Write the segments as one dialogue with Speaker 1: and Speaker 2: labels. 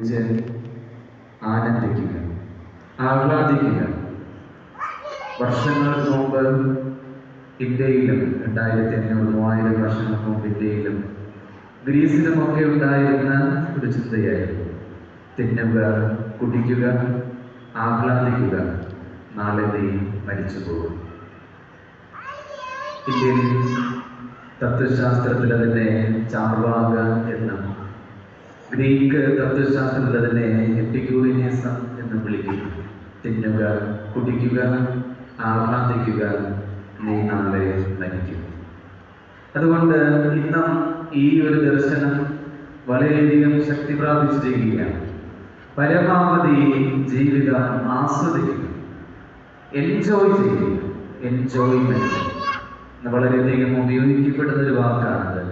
Speaker 1: അനുഭവിച്ച് ആനന്ദിക്കുക, ആഹ്ലാദിക്കുക. വർഷങ്ങൾക്ക് മുമ്പ് ഇന്ത്യയിലും 2500-3000 വർഷങ്ങൾക്ക് മുമ്പ് ഇന്ത്യയിലും ഗ്രീസിലുമൊക്കെ ഉണ്ടായിരുന്ന ഒരു ചിന്തയായിരുന്നു തിന്നുക, കുടിക്കുക, ആഹ്ലാദിക്കുക, നാളെ നീ മരിച്ചു പോകും. ഇന്ത്യൻ തത്വശാസ്ത്രത്തിൽ അതിനെ ചാർവാക എന്നും ഗ്രീക്ക് തത്വശാസ്ത്രത്തിൽ അതിനെ എപ്പിക്യൂറിയനിസം എന്നും വിളിക്കുന്നു. തിന്നുക, കുടിക്കുക, ആഹ്ലാദിക്കുക, നീ നാളെ മരിക്കും. അതുകൊണ്ട് ഇന്നും ഈ ഒരു ദർശനം വളരെയധികം ശക്തി പ്രാപിച്ചിരിക്കുകയാണ്. പരമാവധി ജീവിതം ആസ്വദിക്കുക, എൻജോയ് ചെയ്യുക. എൻജോയ്മെന്റ് വളരെയധികം ഉപയോഗിക്കപ്പെടുന്ന ഒരു വാക്കാണത്.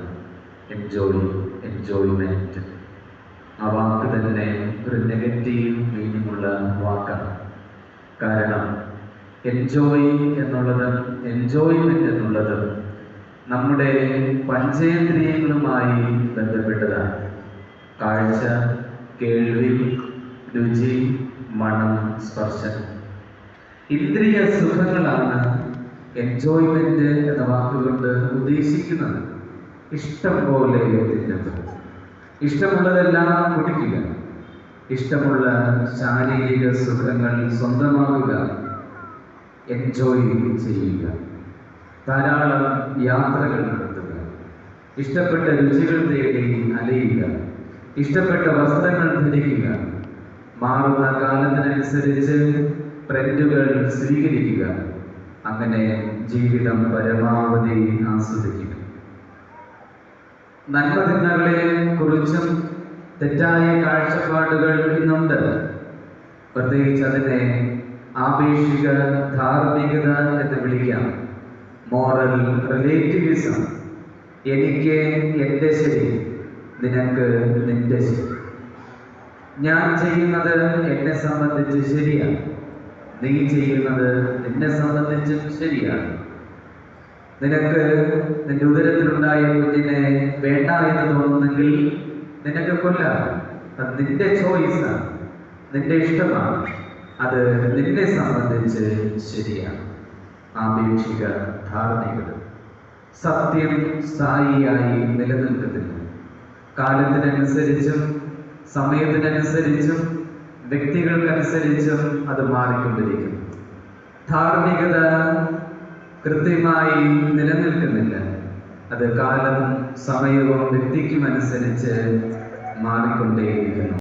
Speaker 1: എൻജോയ്മെന്റ്. ആ വാക്ക് തന്നെ ഒരു നെഗറ്റീവ് മീനിങ് ഉള്ള വാക്കാണ്. കാരണം എൻജോയ്മെന്റ് എന്നുള്ളത് നമ്മുടെ പഞ്ചേന്ദ്രിയങ്ങളുമായി ബന്ധപ്പെട്ടതാണ്. കാഴ്ച, കേൾവി, രുചി, മണം, സ്പർശനം. ഇന്ദ്രിയ സുഖങ്ങളാണ് എൻജോയ്മെന്റ് എന്ന വാക്കുകൊണ്ട് ഉദ്ദേശിക്കുന്നത്. ഇഷ്ടം പോലെ തിന്നുക, ഇഷ്ടമുള്ളതെല്ലാം കുടിക്കുക, ഇഷ്ടമുള്ള ശാരീരിക സുഖങ്ങൾ സ്വന്തമാക്കുക, എൻജോയ് ചെയ്യുക, ധാരാളം യാത്രകൾ നടത്തുക, ഇഷ്ടപ്പെട്ട രുചികൾ തേടി അലയുക, ഇഷ്ടപ്പെട്ട വസ്ത്രങ്ങൾ ധരിക്കുക, മാറുന്ന കാലത്തിനനുസരിച്ച് ട്രെൻഡുകൾ സ്വീകരിക്കുക. അങ്ങനെ ജീവിതം പരമാവധി ആസ്വദിക്കുക. നന്മതിന്മകളെ കുറിച്ചും തെറ്റായ കാഴ്ചപ്പാടുകൾ ഇന്നുണ്ട്. പ്രത്യേകിച്ച് അതിനെ ആപേക്ഷിക ധാർമ്മികത എന്ന് വിളിക്കാം. Moral relativism. എനിക്ക് എൻ്റെ ശരി, നിനക്ക് നിന്റെ ശരി. ഞാൻ ചെയ്യുന്നത് എന്നെ സംബന്ധിച്ച് ശരിയാണ്, നീ ചെയ്യുന്നത് നിന്നെ സംബന്ധിച്ചും ശരിയാണ്. നിനക്ക് നിന്റെ ഉദരത്തിലുണ്ടായ കുഞ്ഞിനെ വേണ്ട എന്ന് തോന്നുന്നെങ്കിൽ നിനക്ക് കൊല്ലാം. അത് നിന്റെ ചോയ്സാണ്, നിന്റെ ഇഷ്ടമാണ്. അത് നിന്നെ സംബന്ധിച്ച് ശരിയാണ്. ആപേക്ഷിക ധാർമ്മികത. സത്യം സ്ഥായിയായി നിലനിൽക്കുന്നില്ല. കാലത്തിനനുസരിച്ചും സമയത്തിനനുസരിച്ചും വ്യക്തികൾക്കനുസരിച്ചും അത് മാറിക്കൊണ്ടിരിക്കുന്നു. ധാർമ്മികത കൃത്യമായി നിലനിൽക്കുന്നില്ല. അത് കാലവും സമയവും വ്യക്തിക്കുമനുസരിച്ച് മാറിക്കൊണ്ടേയിരിക്കുന്നു.